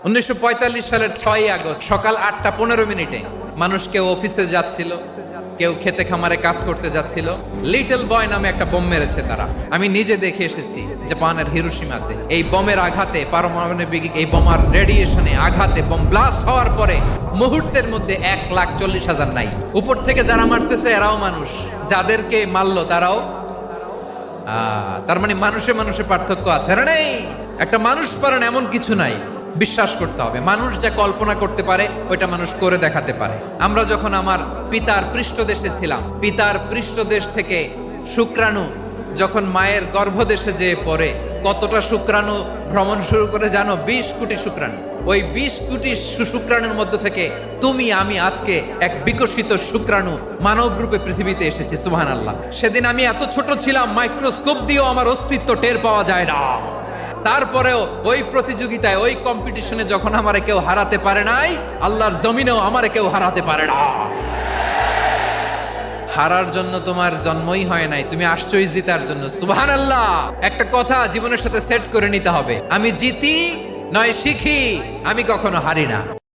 1945 সালের 6ই আগস্ট সকাল 8:15 মানুষ কেউ অফিসে যাচ্ছিল, কেউ খেতে খামারে কাজ করতে যাচ্ছিল। লিটল বয় নামে একটা বোম মেরেছে তারা। আমি নিজে দেখে এসেছি জাপানের হিরোশিমাতে। এই বোমের আঘাতে, পারমাণবিক এই বোমার রেডিয়েশনে আঘাতে বোম ব্লাস্ট হওয়ার পরে মুহূর্তের মধ্যে 1,40,000 নাই। উপর থেকে যারা মারতেছে এরাও মানুষ, যাদেরকে মারলো তারাও। তার মানে মানুষে মানুষে পার্থক্য আছে না? নেই। একটা মানুষ পারেন এমন কিছু নাই। বিশ্বাস করতে হবে, মানুষ যা কল্পনা করতে পারে ওইটা মানুষ করে দেখাতে পারে। আমরা যখন আমার পিতার পৃষ্ঠদেশে ছিলাম, পিতার পৃষ্ঠদেশ থেকে শুক্রাণু যখন মায়ের গর্ভদেশে যেয়ে পড়ে, কতটা শুক্রাণু ভ্রমণ শুরু করে জানো? 20 কোটি শুক্রাণু। ওই 20 কোটি শুক্রাণুর মধ্য থেকে তুমি আমি আজকে এক বিকশিত শুক্রাণু মানব রূপে পৃথিবীতে এসেছি। সুবহানাল্লাহ। সেদিন আমি এত ছোট ছিলাম, মাইক্রোস্কোপ দিয়েও আমার অস্তিত্ব টের পাওয়া যায় না। তারপরেও ওই প্রতিযোগিতায়, ওই কম্পিটিশনে যখন আমারে কেউ হারাতে পারে নাই, আল্লাহর জমিনেও আমারে কেউ হারাতে পারে না। হারার জন্য তোমার জন্মই হয় নাই, তুমি আসছোই জিতার জন্য। সুবহানাল্লাহ। একটা কথা জীবনের সাথে সেট করে নিতে হবে, আমি জিতি নয় শিখি, আমি কখনো হারি না।